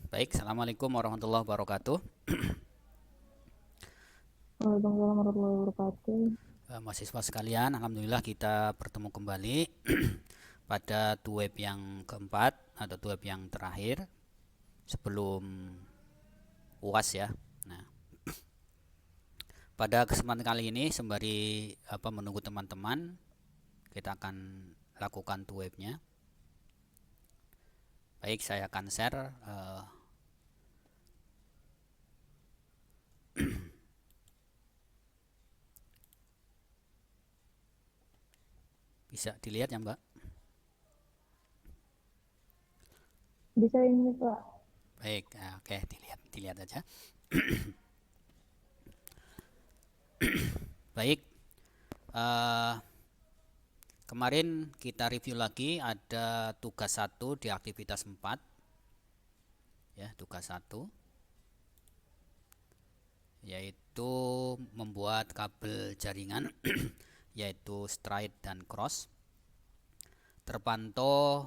Baik, Assalamualaikum warahmatullahi wabarakatuh. Waalaikumsalam warahmatullahi wabarakatuh. Mahasiswa sekalian, Alhamdulillah kita bertemu kembali pada web yang keempat atau web yang terakhir sebelum UAS ya. Nah, pada kesempatan kali ini sembari menunggu teman-teman, kita akan lakukan webnya. Baik, saya akan share. Bisa dilihat ya Mbak? Bisa ini Pak. Baik, oke, dilihat aja. Baik, eh, kemarin kita review lagi ada tugas 1 di aktivitas 4 ya, tugas 1 yaitu membuat kabel jaringan yaitu straight dan cross. Terpantau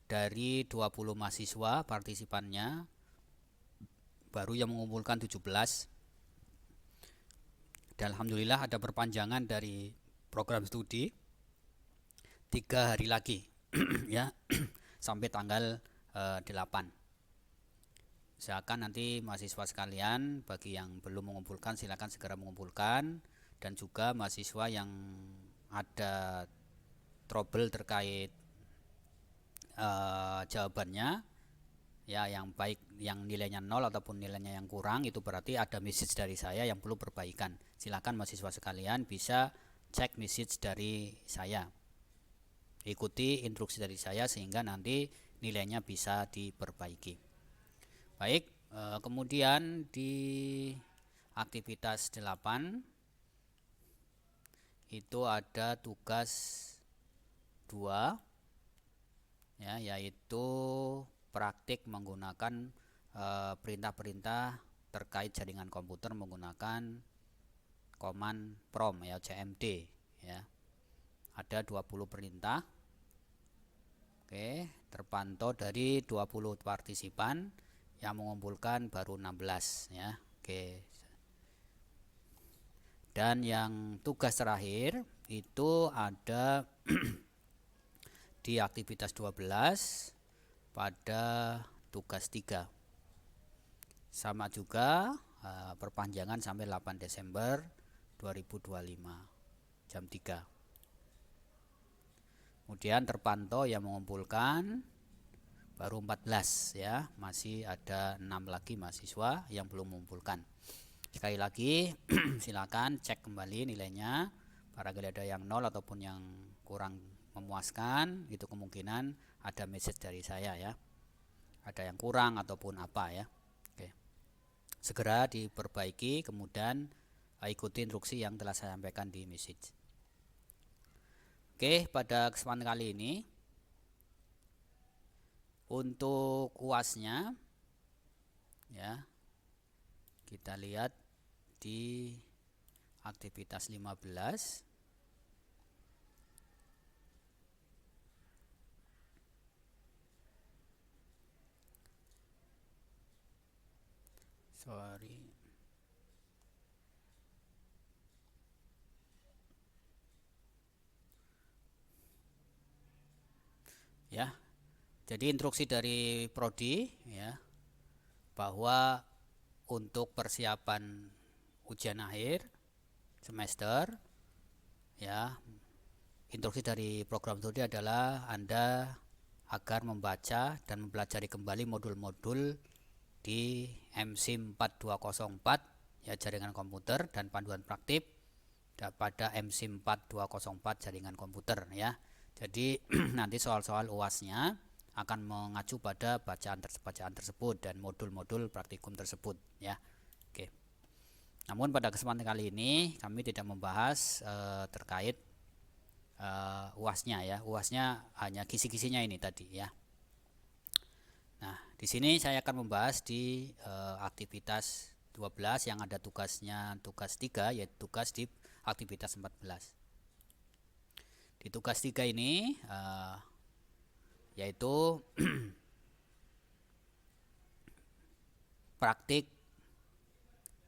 dari 20 mahasiswa partisipannya baru yang mengumpulkan 17, dan alhamdulillah ada perpanjangan dari program studi 3 hari lagi ya sampai tanggal 8. Usahakan nanti mahasiswa sekalian, bagi yang belum mengumpulkan silakan segera mengumpulkan, dan juga mahasiswa yang ada trouble terkait jawabannya ya, yang baik yang nilainya 0 ataupun nilainya yang kurang, itu berarti ada message dari saya yang perlu perbaikan. Silakan mahasiswa sekalian bisa cek message dari saya, ikuti instruksi dari saya sehingga nanti nilainya bisa diperbaiki. Baik, kemudian di aktivitas 8 itu ada tugas 2 ya, yaitu praktik menggunakan perintah-perintah terkait jaringan komputer menggunakan command prompt ya, CMD ya. Ada 20 perintah. Oke, terpantau dari 20 partisipan yang mengumpulkan baru 16 ya. Oke. Dan yang tugas terakhir itu ada di aktivitas 12 pada tugas 3. Sama juga perpanjangan sampai 8 Desember 2025 jam 3. Kemudian terpantau yang mengumpulkan baru 14 ya, masih ada 6 lagi mahasiswa yang belum mengumpulkan. Sekali lagi silakan cek kembali nilainya. Barangkali ada yang 0 ataupun yang kurang memuaskan, itu kemungkinan ada message dari saya ya. Ada yang kurang ataupun apa ya. Oke. Segera diperbaiki, kemudian ikuti instruksi yang telah saya sampaikan di message. Oke, pada kesempatan kali ini untuk UASnya ya, kita lihat di aktivitas 15. Sorry. Ya. Jadi instruksi dari prodi ya, bahwa untuk persiapan ujian akhir semester ya, instruksi dari program studi adalah Anda agar membaca dan mempelajari kembali modul-modul di MSIM 4204 ya, jaringan komputer, dan panduan praktik pada MSIM 4204 jaringan komputer ya. Jadi nanti soal-soal UASnya akan mengacu pada bacaan tersebut dan modul-modul praktikum tersebut ya. Oke. Namun pada kesempatan kali ini kami tidak membahas terkait UASnya ya. UASnya hanya kisi-kisinya ini tadi ya. Nah, di sini saya akan membahas di aktivitas 12 yang ada tugasnya tugas 3, yaitu tugas di aktivitas 14. Di tugas 3 ini yaitu praktik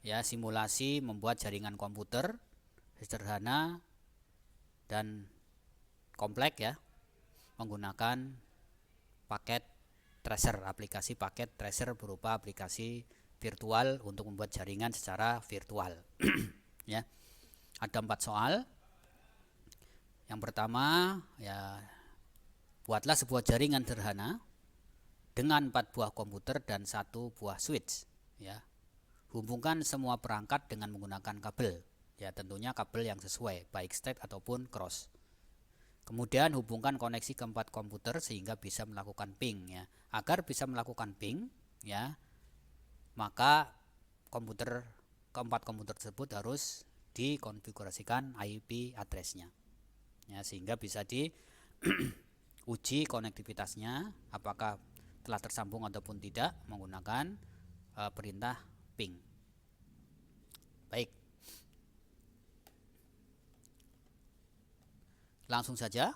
ya, simulasi membuat jaringan komputer sederhana dan kompleks ya, menggunakan paket tracer, aplikasi paket tracer berupa aplikasi virtual untuk membuat jaringan secara virtual. Ya, ada 4 soal. Yang pertama ya, buatlah sebuah jaringan sederhana dengan 4 buah komputer dan 1 buah switch. Ya, hubungkan semua perangkat dengan menggunakan kabel. Ya, tentunya kabel yang sesuai, baik straight ataupun cross. Kemudian hubungkan koneksi ke 4 komputer sehingga bisa melakukan ping ya. Agar bisa melakukan ping ya, maka keempat komputer tersebut harus dikonfigurasikan IP address-nya. Ya, sehingga bisa diuji konektivitasnya apakah telah tersambung ataupun tidak menggunakan perintah ping. Baik. Langsung saja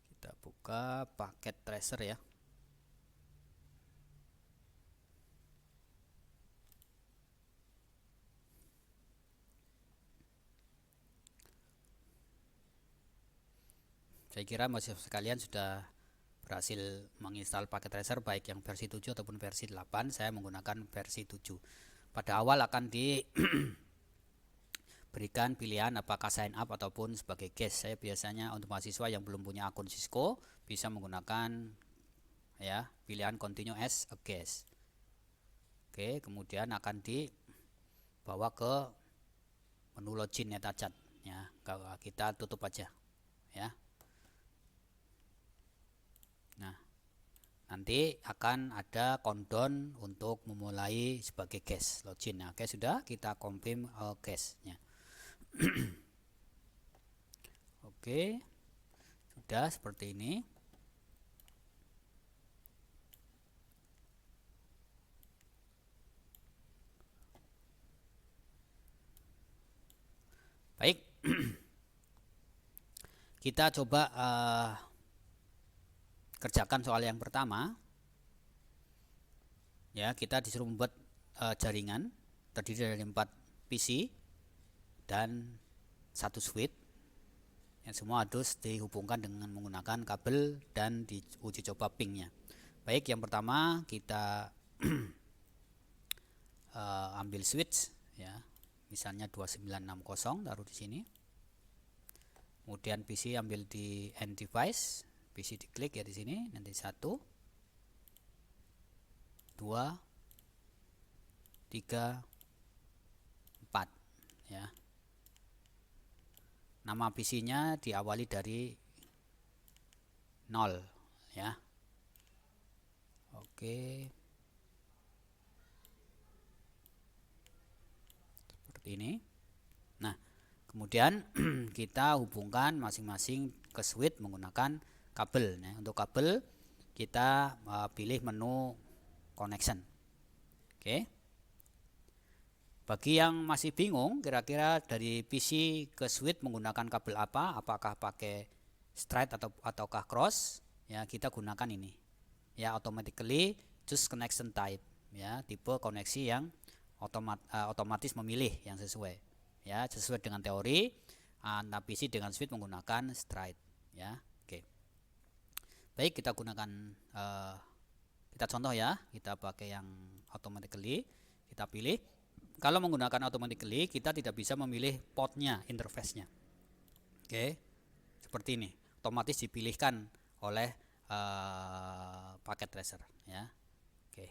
kita buka paket tracer ya. Saya kira mahasiswa sekalian sudah berhasil menginstal paket tracer baik yang versi 7 ataupun versi 8. Saya menggunakan versi 7. Pada awal akan diberikan pilihan apakah sign up ataupun sebagai guest. Saya biasanya untuk mahasiswa yang belum punya akun Cisco bisa menggunakan ya pilihan continue as a guest. Oke, kemudian akan dibawa ke menu login NetAchat ya. Kita tutup aja ya. Nah, nanti akan ada countdown untuk memulai sebagai guest login. Nah, oke, sudah kita confirm guestnya. Oke, sudah seperti ini. Baik, kita coba kerjakan soal yang pertama. Ya, kita disuruh membuat jaringan terdiri dari 4 PC dan 1 switch. Yang semua harus dihubungkan dengan menggunakan kabel dan diuji coba pingnya. Baik, yang pertama kita ambil switch ya. Misalnya 2960 taruh di sini. Kemudian PC ambil di end device. PC diklik ya di sini, nanti 1 2 3 4 ya. Nama PC-nya diawali dari 0 ya. Oke. Seperti ini. Nah, kemudian kita hubungkan masing-masing ke switch menggunakan kabel. Nah, untuk kabel kita pilih menu connection. Oke. Bagi yang masih bingung kira-kira dari PC ke switch menggunakan kabel apa, apakah pakai straight ataukah cross, ya kita gunakan ini. Ya, automatically choose connection type, ya, tipe koneksi yang otomatis memilih yang sesuai. Ya, sesuai dengan teori, antara PC dengan switch menggunakan straight, ya. Baik, kita gunakan kita contoh ya, kita pakai yang automatically, kita pilih. Kalau menggunakan automatically, kita tidak bisa memilih portnya, interface-nya. Oke, seperti ini, otomatis dipilihkan oleh paket tracer ya. Oke.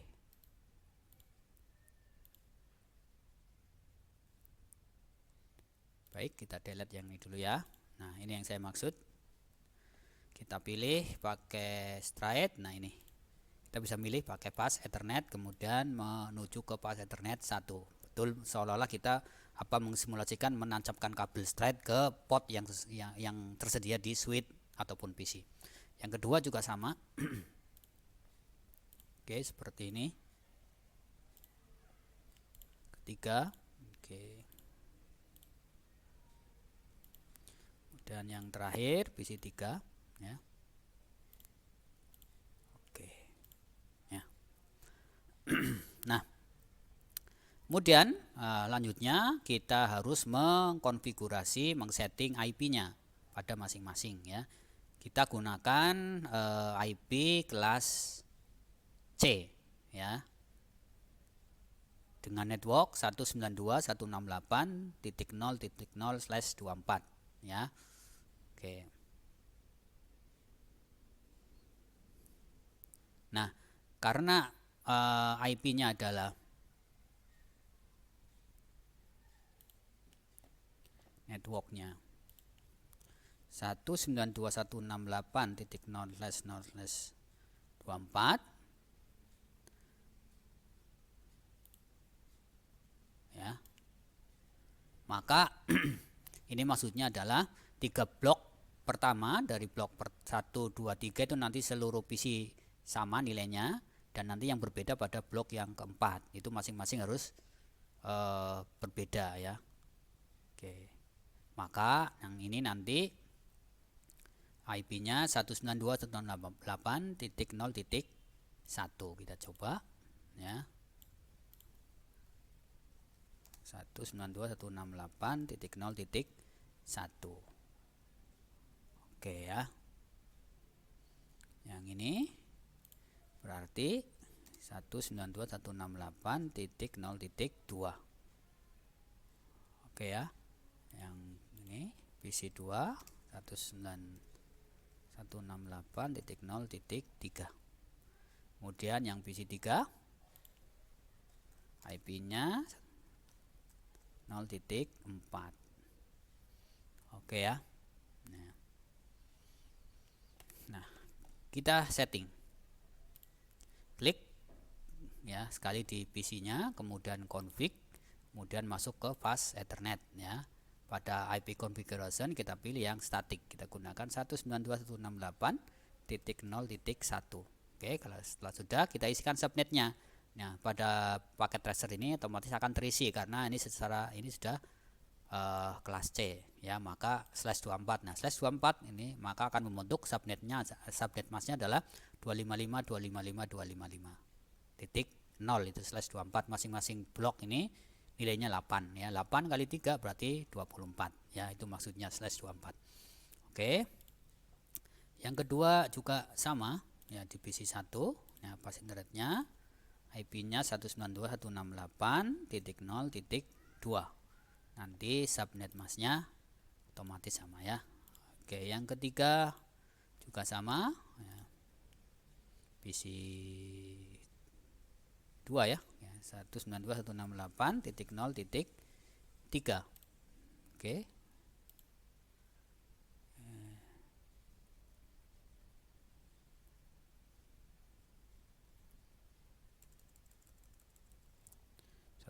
Baik, kita delete yang ini dulu ya. Nah, ini yang saya maksud. Kita pilih pakai straight. Nah, ini kita bisa milih pakai path Ethernet, kemudian menuju ke path Ethernet 1. Betul, seolah-olah kita mengsimulasikan menancapkan kabel straight ke port yang tersedia di switch ataupun PC. Yang kedua juga sama. Oke, seperti ini. Ketiga, oke. Dan yang terakhir PC 3 ya. Oke. Ya. Nah, kemudian lanjutnya kita harus mengkonfigurasi, mengsetting IP-nya pada masing-masing ya. Kita gunakan IP kelas C ya. Dengan network 192.168.0.0/24 ya. Oke. Nah, karena IP-nya adalah networknya 192.168.0/0/24 ya, maka ini maksudnya adalah 3 blok pertama dari blok 1, 2, 3 itu nanti seluruh PC sama nilainya, dan nanti yang berbeda pada blok yang keempat itu masing-masing harus berbeda ya. Oke, maka yang ini nanti IP-nya 192.168.0.1 kita coba ya. 192.168.0.1. Oke ya. Yang ini berarti 192.168.0.2. Oke ya. Yang ini PC 2 192.168.0.3. Kemudian yang PC 3 IP-nya 0.4. Oke ya. Nah, kita setting. Klik ya sekali di PC-nya, kemudian config, kemudian masuk ke fast Ethernet ya. Pada IP configuration kita pilih yang static. Kita gunakan 192.168.0.1. Oke, kalau setelah sudah kita isikan subnetnya. Nah, pada paket tracer ini otomatis akan terisi karena ini sudah kelas C ya, maka /24. Nah, /24 ini maka akan membentuk subnetnya. Subnet masnya adalah 255.255.255.0 itu /24. Masing-masing blok ini nilainya 8 ya. 8 kali 3 berarti 24 ya, itu maksudnya /24. Oke. Yang kedua juga sama ya, di PC 1 ya, pas internetnya IP-nya 192.168.0.2. Nanti subnet masnya otomatis sama ya. Oke, yang ketiga juga sama ya. PC 2 ya, 192.168.0.3. Oke.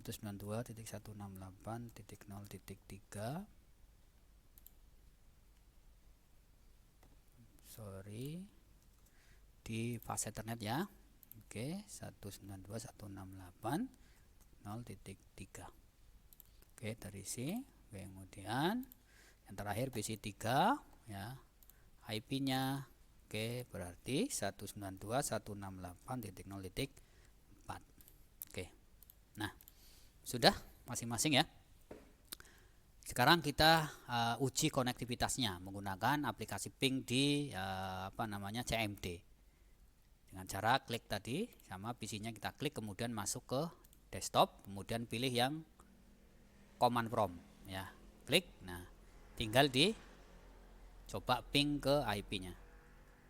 192.168.0.3. Sorry, di fast Ethernet ya. Oke, 192.168.0.3. Oke, terisi. Oke, kemudian yang terakhir PC 3 ya. IP-nya oke, berarti 192.168.0.4. Oke. Nah, sudah masing-masing ya. Sekarang kita uji konektivitasnya menggunakan aplikasi ping di CMD. Dengan cara klik tadi sama PC-nya kita klik, kemudian masuk ke desktop, kemudian pilih yang command prompt ya. Klik. Nah, tinggal di coba ping ke IP-nya.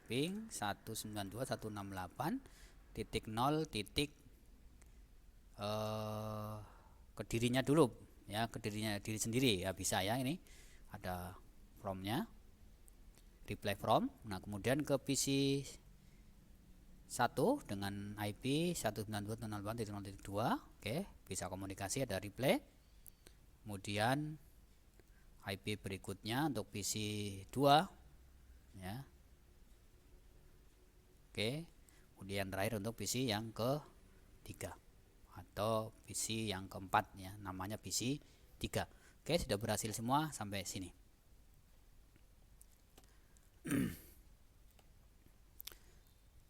Ping 192.168.0. Ke dirinya dulu ya, ke diri sendiri ya, bisa ya. Ini ada from-nya, reply from. Nah, kemudian ke PC 1 dengan IP 192.168.0.2. Oke, bisa komunikasi, ada reply. Kemudian IP berikutnya untuk PC 2 ya. Oke, kemudian terakhir untuk PC yang ke-3 atau PC yang keempat ya, namanya PC 3. Oke, sudah berhasil semua sampai sini.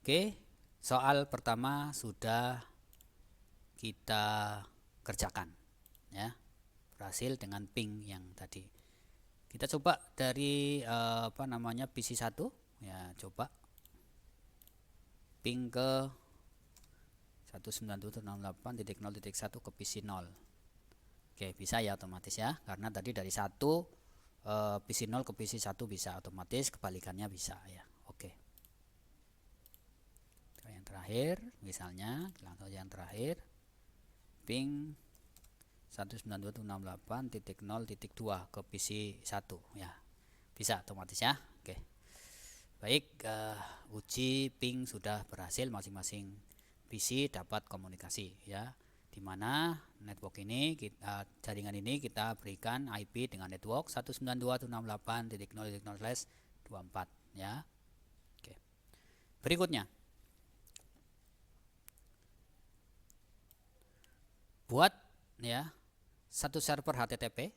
Oke, soal pertama sudah kita kerjakan ya, berhasil dengan ping yang tadi. Kita coba dari PC1 ya, coba ping ke 192.168.0.1 ke PC 0. Oke, bisa ya otomatis ya, karena tadi dari 1 PC 0 ke PC 1 bisa otomatis, kebalikannya bisa ya. Oke. Yang terakhir misalnya langsung yang terakhir ping 192.168.0.2 ke PC 1 ya, bisa otomatis ya. Oke, baik, uji ping sudah berhasil, masing-masing PC dapat komunikasi ya, dimana network ini jaringan ini kita berikan IP dengan network 192.168.0.0/24 ya. Oke, berikutnya buat ya satu server HTTP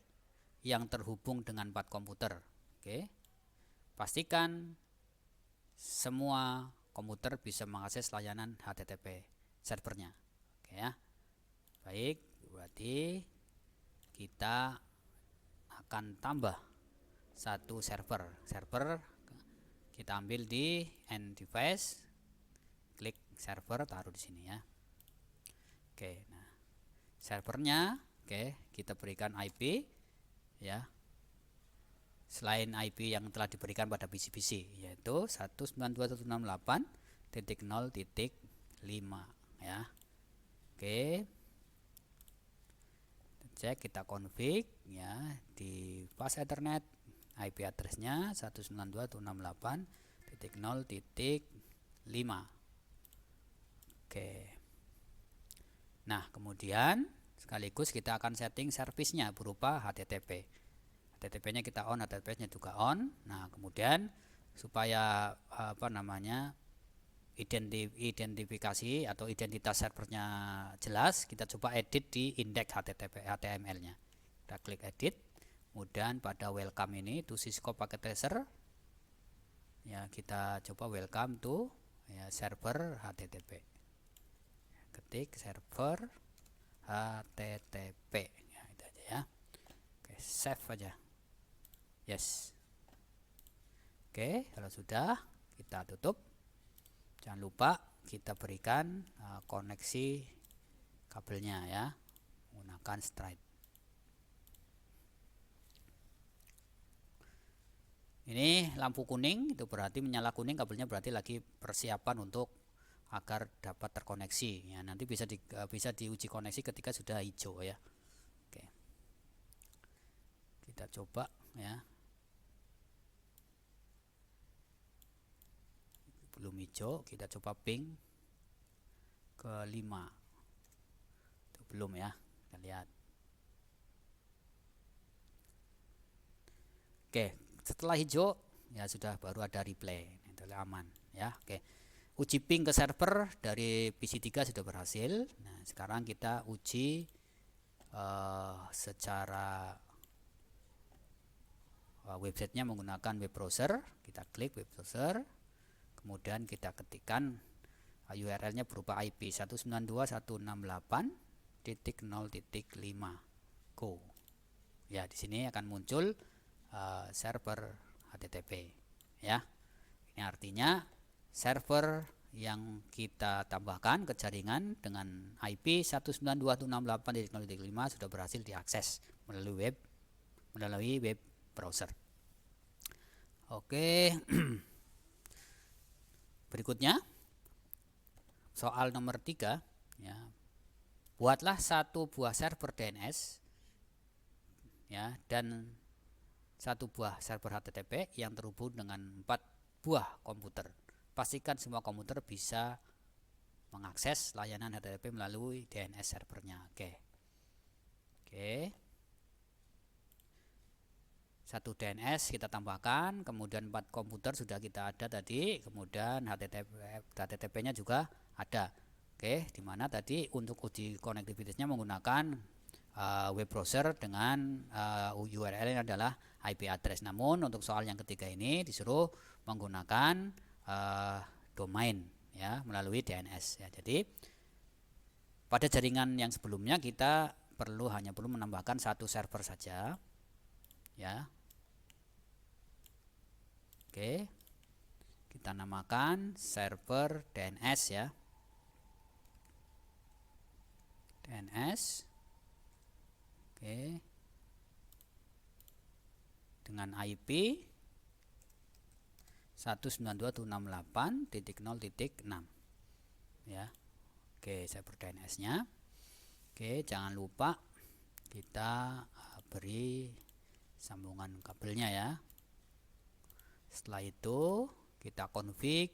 yang terhubung dengan 4 komputer. Oke, pastikan semua komputer bisa mengakses layanan HTTP servernya. Oke ya, baik, berarti kita akan tambah satu server kita ambil di end device, klik server, taruh di sini ya. Oke, nah servernya, oke, kita berikan IP ya, selain IP yang telah diberikan pada PC-PC, yaitu 192.168.0.5 ya. Oke, cek, kita config ya di pas Ethernet, IP addressnya 192.168.0.5. Oke, nah kemudian sekaligus kita akan setting servisnya berupa HTTP. HTTP-nya kita on, HTTP-nya juga on. Nah, kemudian supaya identifikasi atau identitas servernya jelas, kita coba edit di indeks HTML-nya. Kita klik edit, kemudian pada welcome ini to Cisco Packet Tracer ya, kita coba welcome to ya, server HTTP. Ketik server HTTP ya, itu aja ya. Oke, save aja. Yes. Oke, kalau sudah kita tutup. Jangan lupa kita berikan koneksi kabelnya ya, menggunakan straight. Ini lampu kuning, itu berarti menyala kuning, kabelnya berarti lagi persiapan untuk agar dapat terkoneksi ya. Nanti bisa diuji koneksi ketika sudah hijau ya. Oke, kita coba ya, belum hijau, kita coba ping ke 5. Itu belum ya, kita lihat. Oke, setelah hijau ya sudah, baru ada replay, itu aman ya. Oke, uji ping ke server dari PC3 sudah berhasil. Nah, sekarang kita uji secara websitenya menggunakan web browser. Kita klik web browser, kemudian kita ketikkan URL-nya berupa IP 192.168.0.5 go. Ya, di sini akan muncul server HTTP ya. Ini artinya server yang kita tambahkan ke jaringan dengan IP 192.168.0.5 sudah berhasil diakses melalui web browser. Oke. Berikutnya soal nomor 3 ya. Buatlah satu buah server DNS ya dan satu buah server HTTP yang terhubung dengan 4 buah komputer. Pastikan semua komputer bisa mengakses layanan HTTP melalui DNS servernya. Oke. Satu DNS kita tambahkan, kemudian 4 komputer sudah kita ada tadi, kemudian HTTP-nya juga ada. Oke, dimana tadi untuk uji konektivitasnya menggunakan web browser dengan URL-nya adalah IP address. Namun untuk soal yang ketiga ini disuruh menggunakan domain ya, melalui DNS ya. Jadi pada jaringan yang sebelumnya kita hanya perlu menambahkan satu server saja ya. Oke, kita namakan server DNS ya, DNS. Oke, dengan IP 192.168.0.6 ya. Oke, server DNS-nya. Oke, jangan lupa kita beri sambungan kabelnya ya. Setelah itu kita config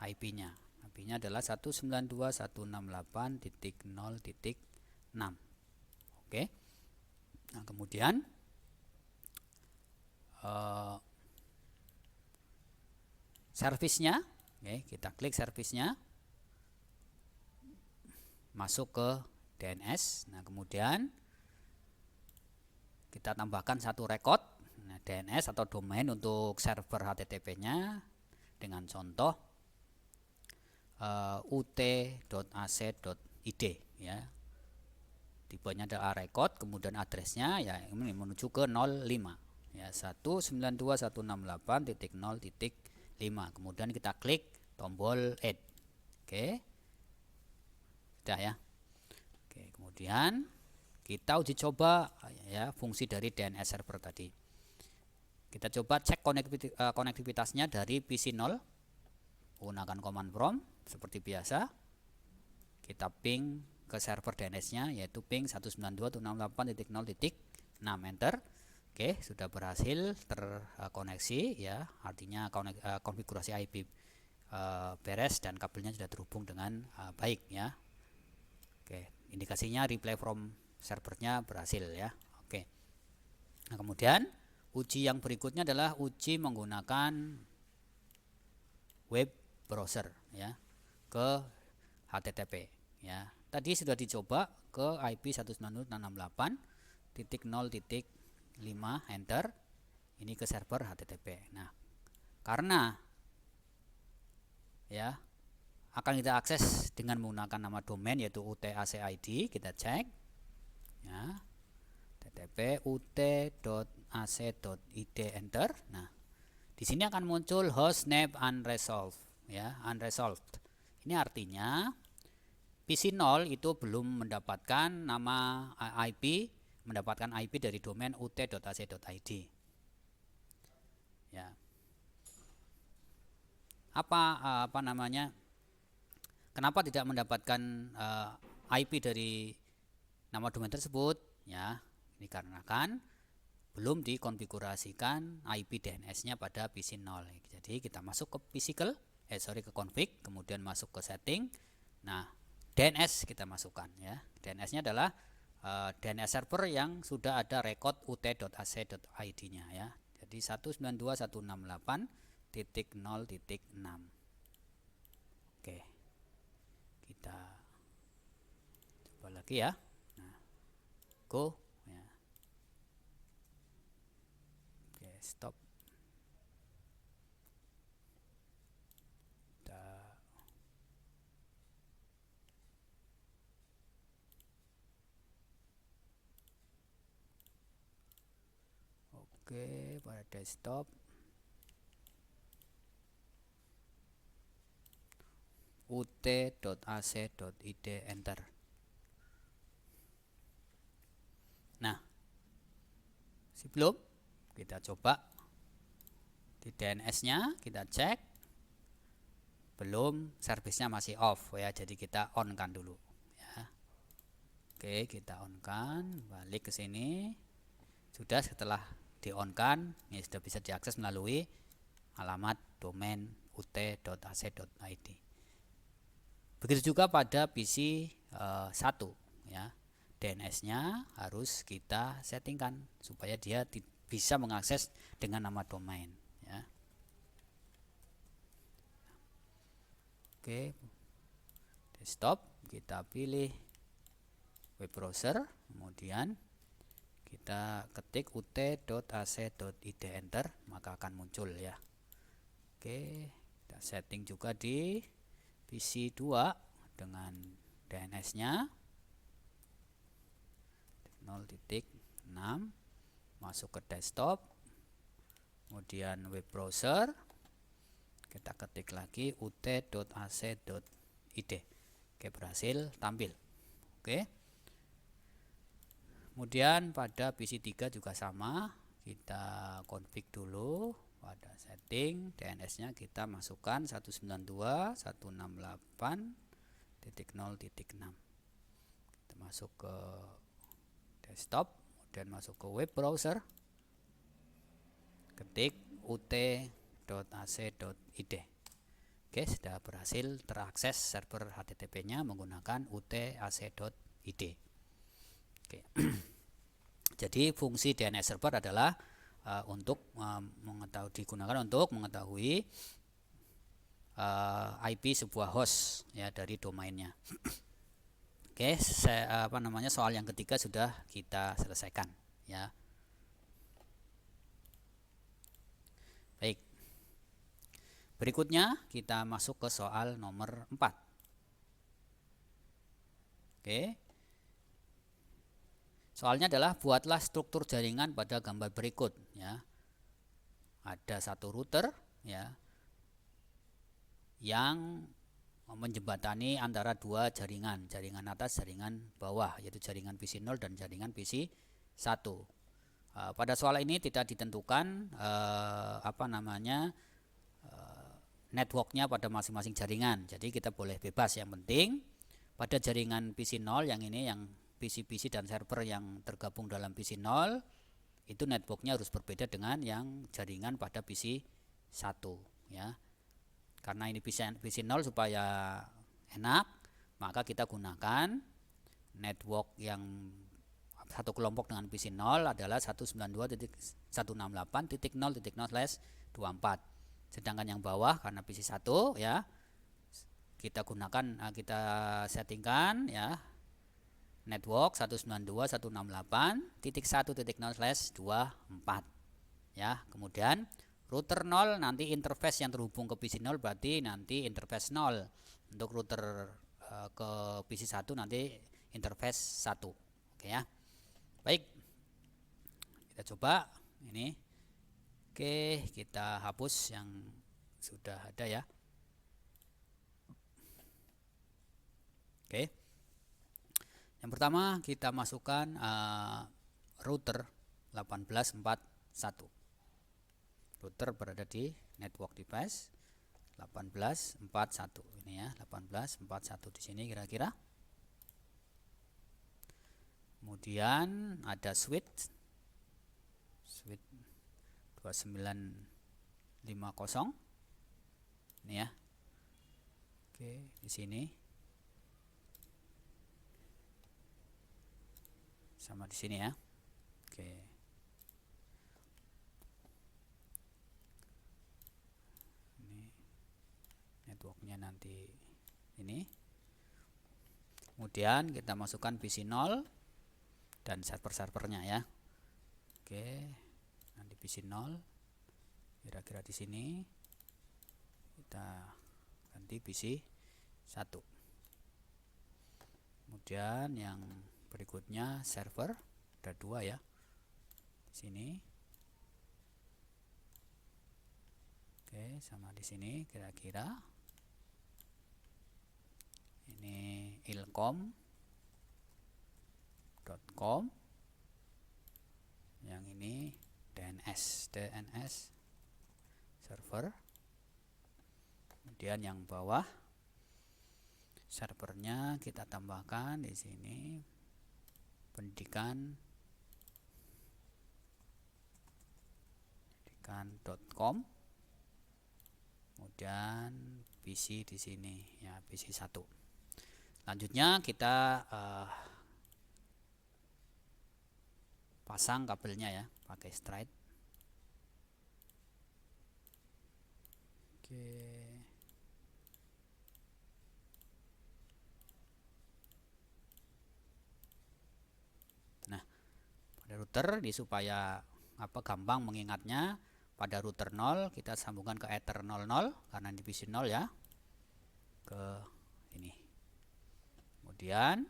IP-nya. IP-nya adalah 192.168.0.6. Oke. Nah, kemudian servisnya, kita klik servisnya, masuk ke DNS. Nah, kemudian kita tambahkan satu record, nah, DNS atau domain untuk server HTTP-nya dengan contoh ut.ac.id ya. Tipenya adalah record, kemudian addressnya ya ini menuju ke 05 ya, 192.168.0.5. Kemudian kita klik tombol add. Oke. Sudah ya. Oke, kemudian kita uji coba ya fungsi dari DNS server tadi. Kita coba cek konektivitasnya dari PC 0 menggunakan command prompt seperti biasa. Kita ping ke server DNS-nya yaitu ping 192.168.0.6, enter. Oke, sudah berhasil terkoneksi ya, artinya konfigurasi IP beres dan kabelnya sudah terhubung dengan baik ya. Oke, indikasinya reply from servernya berhasil ya. Oke. Nah, kemudian uji yang berikutnya adalah uji menggunakan web browser ya ke HTTP ya. Tadi sudah dicoba ke IP 192.168.0.5, enter. Ini ke server HTTP. Nah, karena ya akan kita akses dengan menggunakan nama domain yaitu ut.ac.id, kita cek ya, http ut.ac.id, enter. Nah, di sini akan muncul hostname unresolved ya, unresolved. Ini artinya PC 0 itu belum mendapatkan nama IP, mendapatkan IP dari domain ut.ac.id. Ya. Apa namanya? Kenapa tidak mendapatkan IP dari nama domain tersebut? Ya, ini karena kan belum dikonfigurasikan IP DNS-nya pada PC 0. Jadi kita masuk ke ke config, kemudian masuk ke setting. Nah, DNS kita masukkan ya. DNS-nya adalah DNS server yang sudah ada record ut.ac.id-nya ya. Jadi 192.168.0.6. Oke. Kita coba lagi ya. Nah, go ya. Oke, stop. Oke, pada desktop ut.ac.id, enter. Nah, sebelum kita coba di DNS-nya, kita cek belum, servisnya masih off ya, jadi kita on kan dulu ya. Oke, kita on kan, balik ke sini. Sudah, setelah di on kan, ini sudah bisa diakses melalui alamat domain ut.ac.id. Begitu juga pada PC 1 ya. DNS-nya harus kita settingkan supaya dia bisa mengakses dengan nama domain ya. Oke, desktop, kita pilih web browser, kemudian kita ketik ut.ac.id, enter, maka akan muncul ya. Oke, kita setting juga di PC 2 dengan DNS-nya 0.6, masuk ke desktop, kemudian web browser, kita ketik lagi ut.ac.id. Oke, berhasil tampil. Oke. Kemudian pada PC 3 juga sama, kita config dulu. Pada setting DNS-nya kita masukkan 192.168.0.6. Kita masuk ke desktop, kemudian masuk ke web browser, ketik ut.ac.id. Oke, sudah berhasil terakses server HTTP-nya menggunakan ut.ac.id. Oke. Jadi fungsi DNS server adalah digunakan untuk mengetahui IP sebuah host ya dari domainnya. Oke, soal yang ketiga sudah kita selesaikan ya. Baik. Berikutnya kita masuk ke soal nomor 4. Oke. Soalnya adalah buatlah struktur jaringan pada gambar berikut ya. Ada satu router ya yang menjembatani antara dua jaringan, jaringan atas, jaringan bawah, yaitu jaringan PC 0 dan jaringan PC 1. Pada soal ini tidak ditentukan networknya pada masing-masing jaringan. Jadi kita boleh bebas, yang penting pada jaringan PC 0 yang ini, yang PC-PC dan server yang tergabung dalam PC 0 itu networknya harus berbeda dengan yang jaringan pada PC 1 ya. Karena ini PC 0 supaya enak, maka kita gunakan network yang satu kelompok dengan PC 0 adalah 192.168.0.0/24. Sedangkan yang bawah karena PC 1 ya, kita gunakan, kita settingkan ya, network 192.168.1.0/24 ya. Kemudian router 0 nanti interface yang terhubung ke PC 0 berarti nanti interface 0. Untuk router ke PC 1 nanti interface 1. Oke ya. Baik. Kita coba ini. Oke, kita hapus yang sudah ada ya. Oke. Yang pertama kita masukkan router 1841. Router berada di network device 1841 ini ya, 1841 di sini kira-kira. Kemudian ada switch 2950 ini ya. Oke, di sini sama di sini ya. Oke. Ini networknya nanti ini. Kemudian kita masukkan PC 0 dan server-servernya ya. Oke. Nanti PC 0 kira-kira di sini. Kita ganti PC 1. Kemudian yang berikutnya server, ada 2 ya di sini. Oke, sama di sini kira-kira ini ilkom.com, yang ini DNS server. Kemudian yang bawah servernya kita tambahkan di sini pendidikan.com. Kemudian PC di sini ya, PC 1. Lanjutnya kita pasang kabelnya ya, pakai straight. Oke. Nah, pada router supaya gampang mengingatnya. Pada router 0 kita sambungkan ke Ether 00 karena di PC 0 ya, ke ini. Kemudian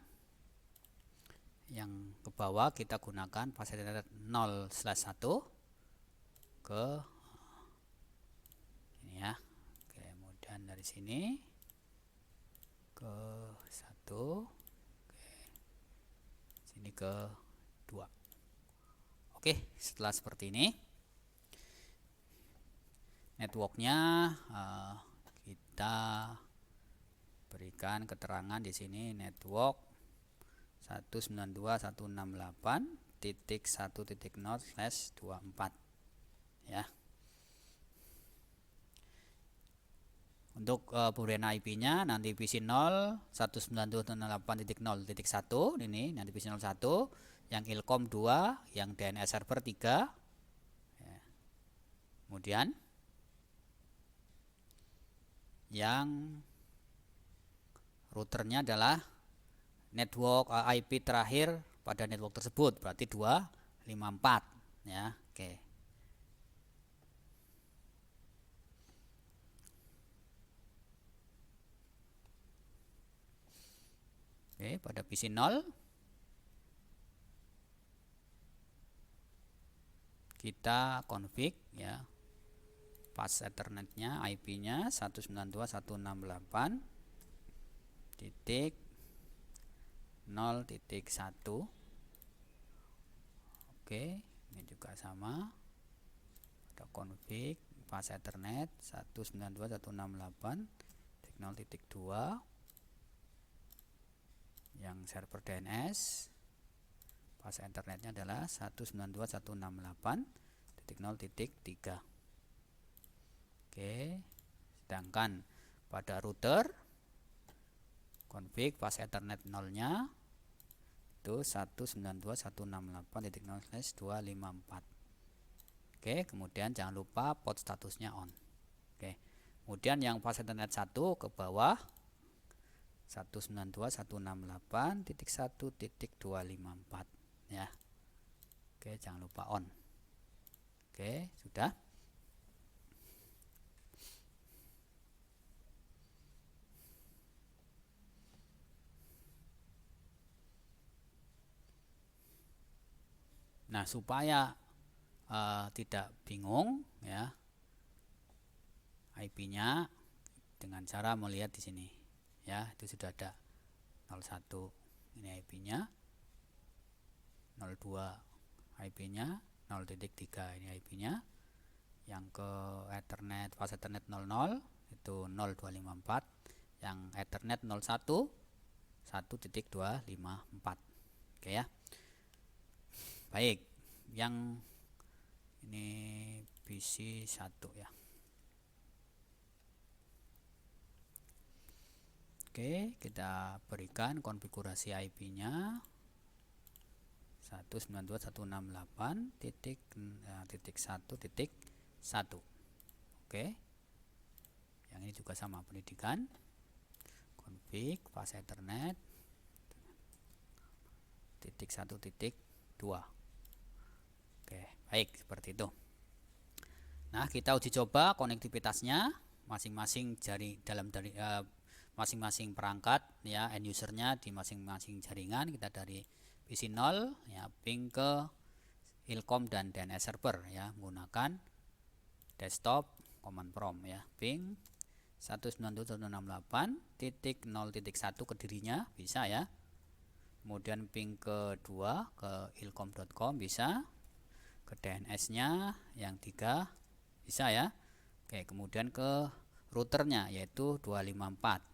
yang ke bawah kita gunakan pas Ethernet 0/1 ke ini ya. Kemudian dari sini ke 1, sini ke 2. Oke, setelah seperti ini networknya kita berikan keterangan di sini network 192.168.1.0/24 ya. Untuk pemberian IP-nya nanti PC 0 192.168.0.1 ini nanti PC 01, yang Ilkom 2, yang DNS server 3 ya. Kemudian yang routernya adalah network IP terakhir pada network tersebut, berarti 254 ya. Oke. Oke, pada PC 0 kita config ya, pas Ethernetnya, IP-nya 192.168.0.1. Oke, ini juga sama. Ada config pas Ethernet 192.168.0.2, yang server DNS pas internetnya adalah 192.168.0.3. Oke, sedangkan pada router config pas Ethernet 0-nya itu 192.168.0/254. Oke, kemudian jangan lupa port statusnya on. Oke, kemudian yang pas Ethernet 1 ke bawah 192.168.1.254 ya. Oke, jangan lupa on. Oke, sudah. Nah, supaya tidak bingung ya, IP-nya dengan cara melihat di sini ya, itu sudah ada 01 ini IP-nya, 02 IP-nya, 0.3 ini IP-nya, yang ke Ethernet pas Ethernet 00 itu 0254, yang Ethernet 01 1.254. Oke ya. Baik, yang ini PC 1 ya. Oke, kita berikan konfigurasi IP-nya 192.168.1.1. Oke. Yang ini juga sama, pendidikan. Config pas Ethernet .1.2. Oke, baik, seperti itu. Nah, kita uji coba konektivitasnya masing-masing masing-masing perangkat ya, end usernya di masing-masing jaringan. Kita dari PC 0 ya, ping ke Ilkom dan DNS server ya, menggunakan desktop command prompt ya, ping 192.168.0.1 ke dirinya bisa ya. Kemudian ping kedua ke ilkom.com bisa, ke DNS-nya yang 3 bisa ya. Oke, kemudian ke routernya yaitu 254.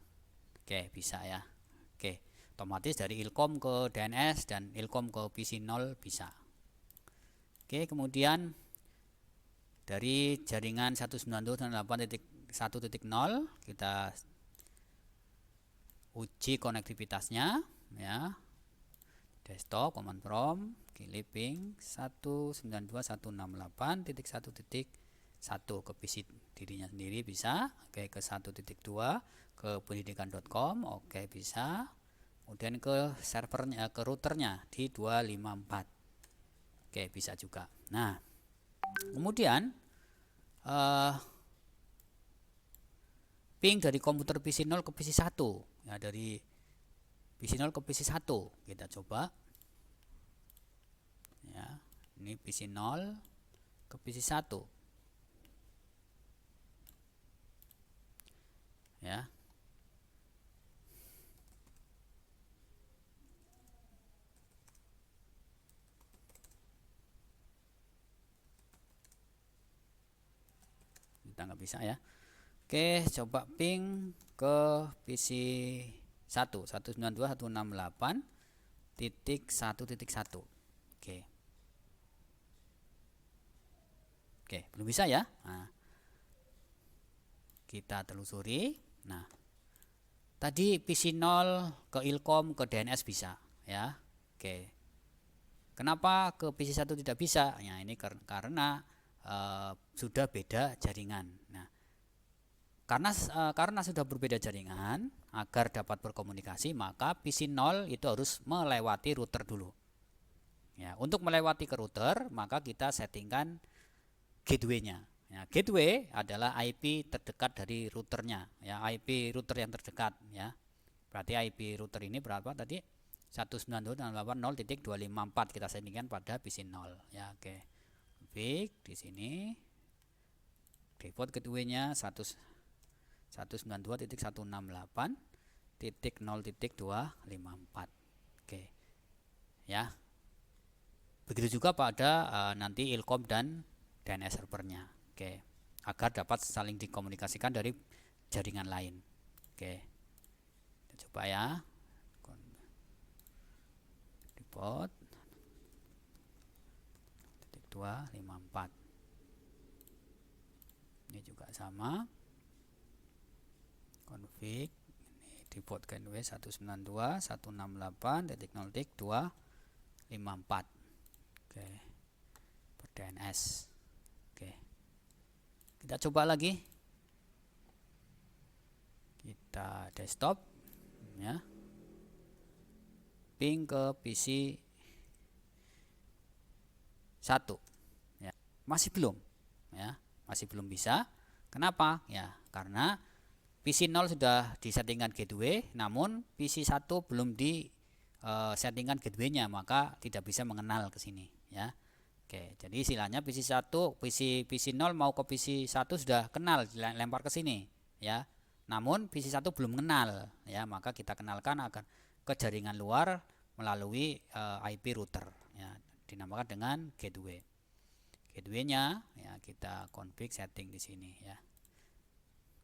Oke, bisa ya. Oke, otomatis dari Ilkom ke DNS dan Ilkom ke PC 0 bisa. Oke, kemudian dari jaringan 192.168.1.0 kita uji konektivitasnya ya. Desktop command prompt ping 192.168.1.1 ke PC dirinya sendiri bisa. Oke, ke 1.2 ke pendidikan.com. Oke, bisa. Kemudian ke servernya, ke routernya di 254. Oke, bisa juga. Nah, kemudian ping dari komputer PC 0 ke PC 1. Ya, dari PC 0 ke PC 1. Kita coba. Ya, ini PC 0 ke PC 1. Ya. Kita nggak bisa ya. Oke, coba ping ke PC 1 192.168.1.1. Oke. Oke, belum bisa ya. Nah, kita telusuri. Nah, tadi PC 0 ke Ilkom ke DNS bisa ya. Oke. Kenapa ke PC 1 tidak bisa? Ya, ini karena sudah beda jaringan. Nah, karena sudah berbeda jaringan, agar dapat berkomunikasi maka PC 0 itu harus melewati router dulu. Ya, untuk melewati ke router maka kita settingkan gateway-nya. Ya, gateway adalah IP terdekat dari routernya, ya, IP router yang terdekat ya. Berarti IP router ini berapa tadi? 192.168.0.254 kita settingkan pada PC 0 ya. Oke. Config di sini. Default gateway-nya 192.168.0.254. Oke. Ya. Begitu juga pada nanti Ilkom dan DNS servernya. Oke. Agar dapat saling dikomunikasikan dari jaringan lain. Oke. Kita coba ya. Default 254. Ini juga sama. Config ini default gateway 192.168.0.254. Oke. Per DNS. Oke. Kita coba lagi. Kita desktop ya. Ping ke PC 1 ya. Masih belum ya, masih belum bisa. Kenapa? Ya, karena PC 0 sudah disettingkan gateway, namun PC 1 belum di settingkan gateway-nya, maka tidak bisa mengenal ke sini ya. Oke, jadi istilahnya PC 1, PC 0 mau ke PC 1 sudah kenal, lempar ke sini ya. Namun PC 1 belum kenal ya, maka kita kenalkan akan ke jaringan luar melalui IP router ya, dinamakan dengan gateway. Gateway-nya ya kita config setting di sini ya.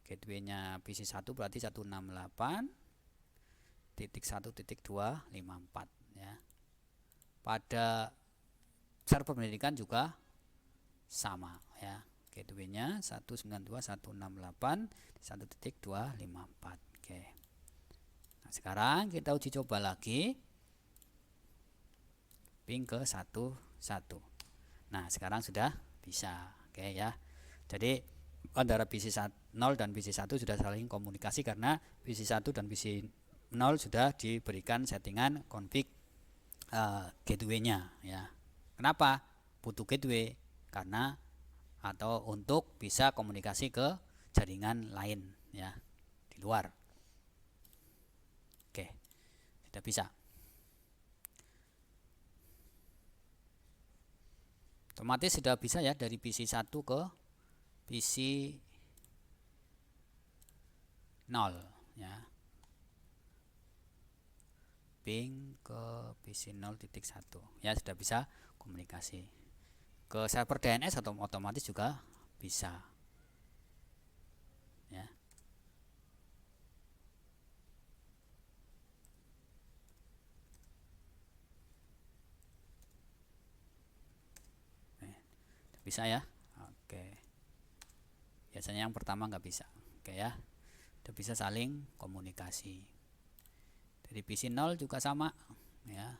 Gateway-nya PC 1 berarti 168.1.254 ya. Pada server pendidikan juga sama ya. Gateway-nya 192.168.1.254. Oke. Nah, sekarang kita uji coba lagi ping ke 1. Nah, sekarang sudah bisa. Oke ya. Jadi antara PC 0 dan PC 1 sudah saling komunikasi karena PC 1 dan PC 0 sudah diberikan settingan config gateway-nya ya. Kenapa butuh gateway? Karena atau untuk bisa komunikasi ke jaringan lain ya di luar. Oke, tidak bisa. Otomatis sudah bisa ya dari PC 1 ke PC 0 ya. Ping ke PC 0.1 ya, sudah bisa komunikasi. Ke server DNS atau otomatis juga bisa ya. Bisa ya. Oke. Biasanya yang pertama nggak bisa. Oke ya. Udah bisa saling komunikasi. Dari PC 0 juga sama ya.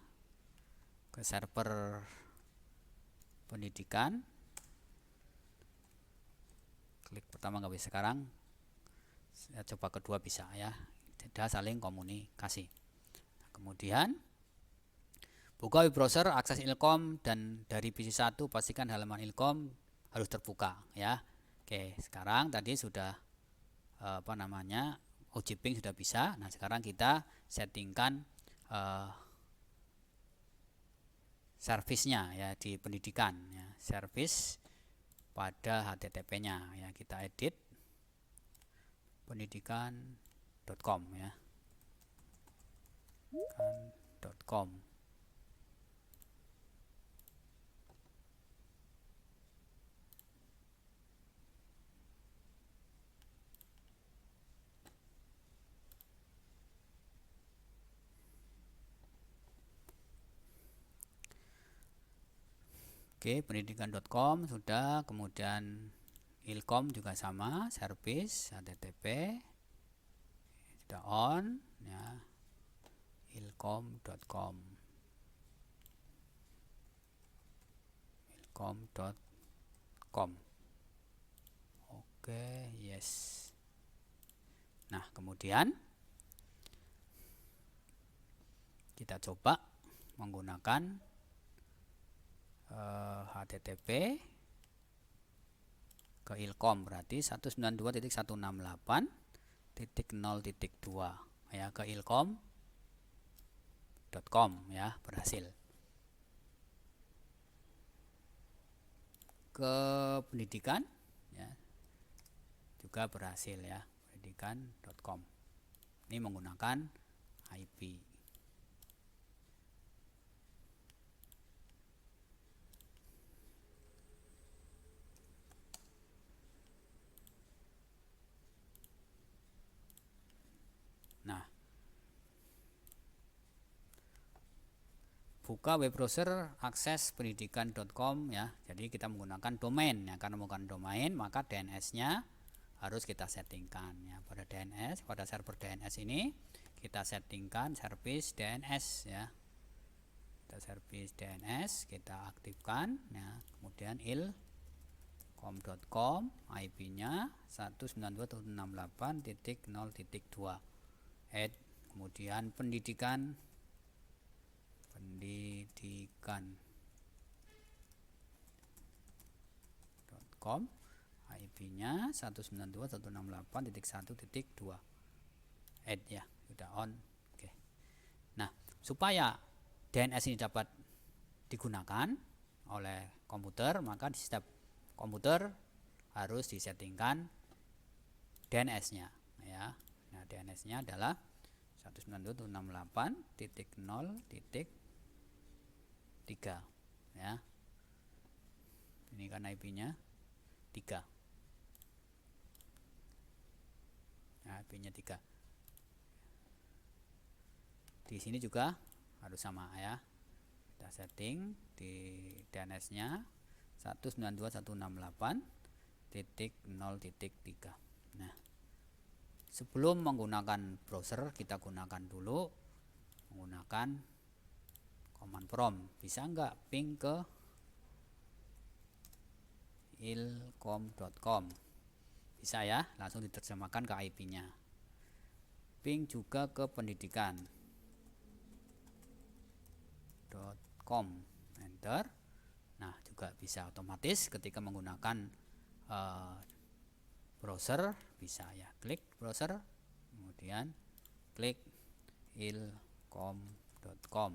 Ke server pendidikan. Klik pertama nggak bisa, sekarang saya coba kedua bisa ya. Tidak saling komunikasi. Nah, kemudian Buka web browser, akses Ilkom, dan dari PC 1 pastikan halaman Ilkom harus terbuka ya. Oke, sekarang tadi sudah uji ping sudah bisa. Nah, sekarang kita settingkan servisnya ya di pendidikan ya, servis pada HTTP-nya ya. Kita edit pendidikan.com ya. .com. Oke, pendidikan.com sudah, kemudian Ilkom juga sama, service HTTP sudah on ya, ilkom.com. ilkom.com. Oke, yes. Nah, kemudian kita coba menggunakan HTTP ke Ilkom, berarti 192.168.0.2 ya, ke ilkom.com ya, berhasil. Ke pendidikan ya, juga berhasil ya, pendidikan.com. Ini menggunakan IP. Nah, buka web browser, akses pendidikan.com ya. Jadi kita menggunakan domain ya. Karena menggunakan domain, maka DNS-nya harus kita settingkan ya. Pada DNS, pada server DNS ini kita settingkan service DNS ya. Kita service DNS kita aktifkan ya. Kemudian ilkom.com, IP-nya 192.168.0.2. Add, kemudian pendidikan.com, IP-nya 192.168.1.2. Add ya, sudah on. Oke. Nah, supaya DNS ini dapat digunakan oleh komputer, maka di setiap komputer harus disettingkan DNS-nya ya. Nah, DNS-nya adalah 192.168.0.3 ya. Ini kan IP-nya 3. Nah, IP-nya 3. Di sini juga harus sama ya. Kita setting di DNS-nya 192.168.0.3. Nah, sebelum menggunakan browser, kita gunakan dulu menggunakan command prompt. Bisa nggak ping ke ilkom.com? Bisa ya, langsung diterjemahkan ke IP-nya. Ping juga ke pendidikan.com, enter. Nah, juga bisa otomatis ketika menggunakan browser, bisa ya, klik browser, kemudian klik ilkom.com.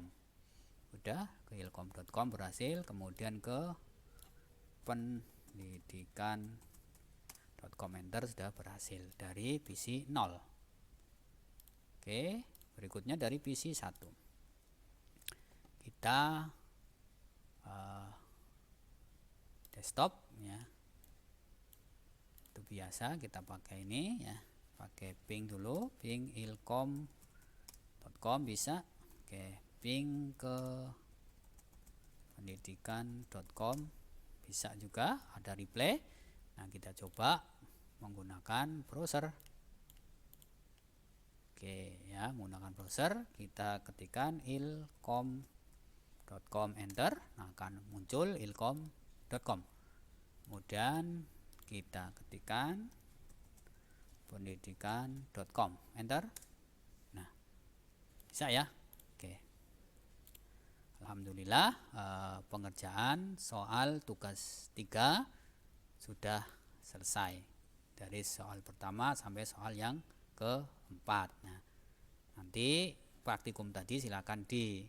Udah ke ilkom.com berhasil, kemudian ke pendidikan.com, enter, sudah berhasil dari PC 0. Oke, berikutnya dari PC 1. Kita desktop ya. Itu biasa kita pakai ini ya. Pakai ping dulu, ping ilkom.com bisa. Oke, ping ke pendidikan.com bisa juga, ada replay. Nah, kita coba menggunakan browser. Oke ya, menggunakan browser kita ketikkan ilkom.com, enter. Nah, akan muncul ilkom.com. Kemudian kita ketikkan pendidikan.com, enter. Nah, bisa ya. Oke, Alhamdulillah, pengerjaan soal tugas 3 sudah selesai. Dari soal pertama sampai soal yang keempat. Nah, nanti praktikum tadi silakan di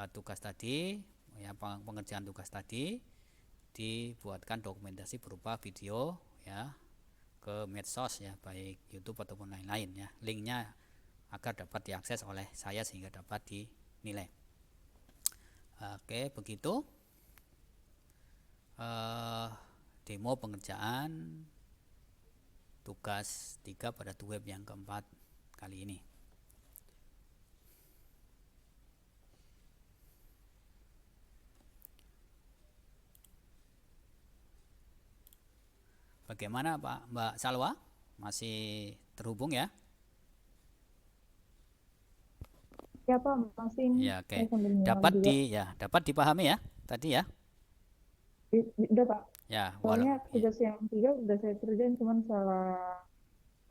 tugas tadi, ya, pengerjaan tugas tadi dibuatkan dokumentasi berupa video, ya, ke medsos, ya, baik YouTube ataupun lain-lain, ya. Linknya agar dapat diakses oleh saya sehingga dapat dinilai. Oke, begitu demo pengerjaan tugas 3 pada web yang keempat kali ini. Bagaimana Pak Mbak Salwa? Masih terhubung ya? Ya Pak, masih ini. Ya, oke. Saya sambil nyimak juga. Dapat dipahami ya tadi ya? Udah Pak. Ya, Soalnya ya, tugas yang 3 udah saya kerjain, cuman salah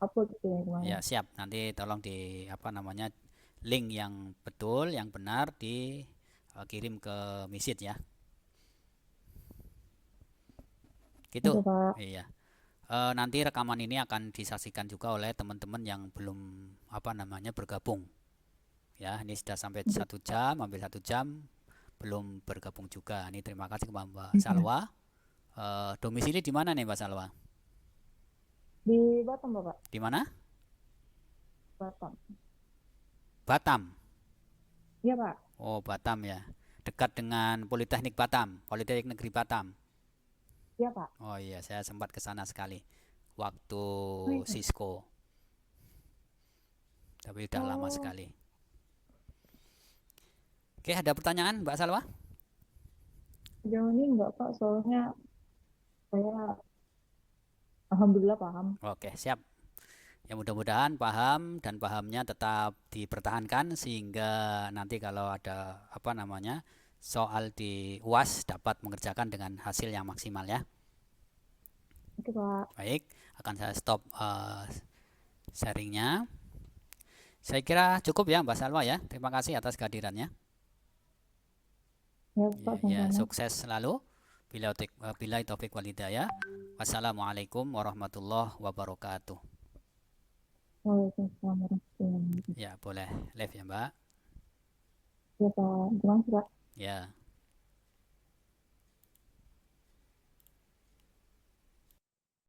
upload gitu ya ya, kemarin. siap. Nanti tolong di link yang betul, yang benar dikirim ke Misit ya. Gitu. Oke Pak. Iya. Nanti rekaman ini akan disaksikan juga oleh teman-teman yang belum bergabung. Ya, ini sudah sampai Oke, 1 jam, hampir 1 jam belum bergabung juga. Ini terima kasih kepada Mbak Pak. Salwa. Domisili di mana nih Mbak Salwa? Di Batam Bapak. Di mana? Batam. Batam. Iya Pak. Oh, Batam ya. Dekat dengan Politeknik Batam, Politeknik Negeri Batam. Iya Pak. Oh iya, saya sempat ke sana sekali waktu Oh iya. Cisco. Tapi udah lama Oh, sekali. Oke, ada pertanyaan Mbak Salwa? sejauh ini enggak Pak, soalnya saya alhamdulillah paham. Oke, siap. Ya, mudah-mudahan paham dan pahamnya tetap dipertahankan sehingga nanti kalau ada soal di UAS dapat mengerjakan dengan hasil yang maksimal ya. Oke Pak. Baik, akan saya stop sharingnya. Saya kira cukup ya Mbak Salwa ya. Terima kasih atas kehadirannya. Ya Pak, Ya, sama-sama. sukses selalu. Bila taufik walhidayah. Wassalamualaikum warahmatullahi wabarakatuh. Waalaikumsalam warahmatullahi wabarakatuh. Ya, boleh live ya Mbak. Ya Pak, terima kasih Pak. Ya.